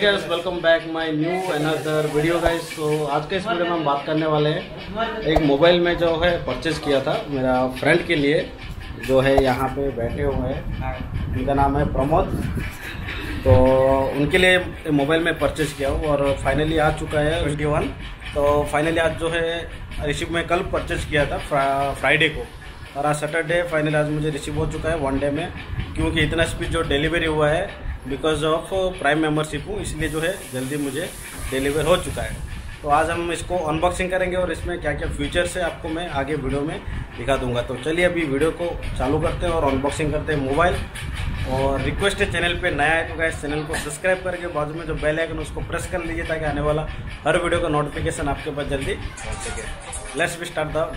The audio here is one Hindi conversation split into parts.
Guys, welcome back my new another video guys. तो आज के इस वीडियो में हम बात करने वाले हैं एक मोबाइल में जो है परचेज़ किया था मेरा फ्रेंड के लिए, जो है यहाँ पे बैठे हुए हैं। उनका नाम है प्रमोद। तो उनके लिए मोबाइल में परचेज़ किया हूँ और फाइनली आ चुका है Y21। तो फाइनली आज जो है रिसीव में कल परचेज़ किया था फ्राइडे को, और आज सैटरडे फाइनली आज मुझे रिसीव हो चुका है 1 डे में। क्योंकि इतना स्पीड जो डिलीवरी हुआ है बिकॉज ऑफ प्राइम मेंबरशिप हूँ, इसलिए जो है जल्दी मुझे डिलीवर हो चुका है। तो आज हम इसको अनबॉक्सिंग करेंगे और इसमें क्या क्या फीचर्स है आपको मैं आगे वीडियो में दिखा दूंगा। तो चलिए अभी वीडियो को चालू करते हैं और अनबॉक्सिंग करते हैं मोबाइल। और रिक्वेस्ट है, चैनल पे नया है तो गाइस चैनल को सब्सक्राइब करके बाजू में जो बेल आइकन उसको प्रेस कर लीजिए ताकि आने वाला हर वीडियो का नोटिफिकेशन आपके पास जल्दी पहुँच सके। Let's be start the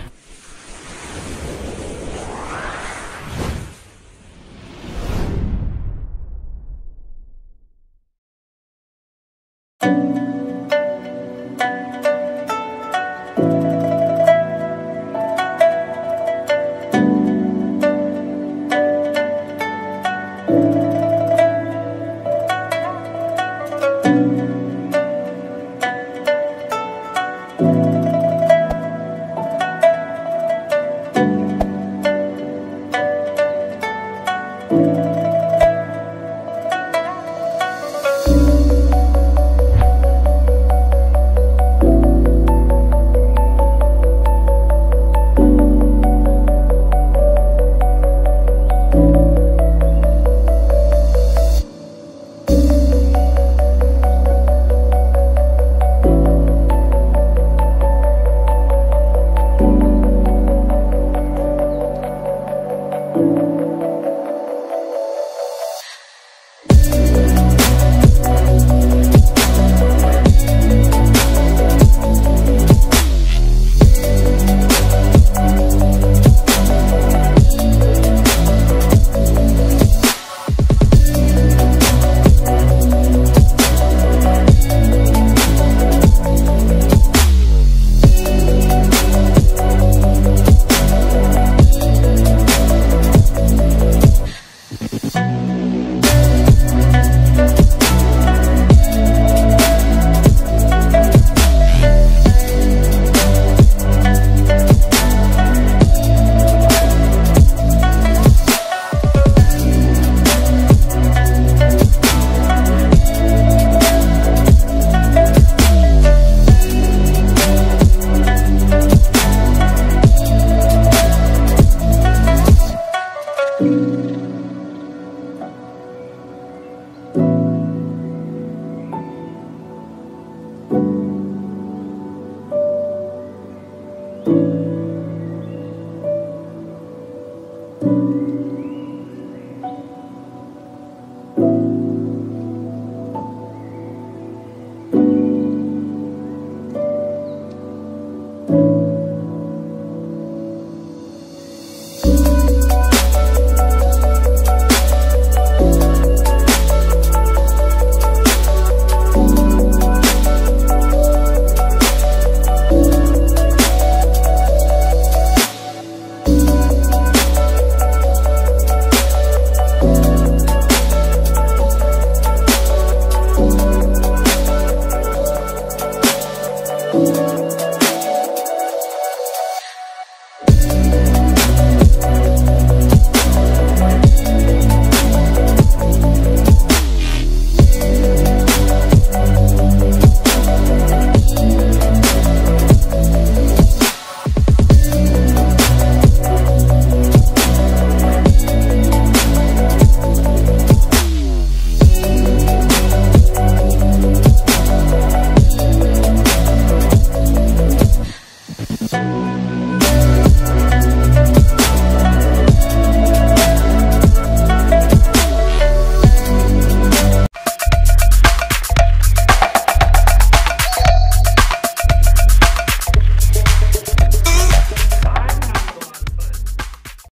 you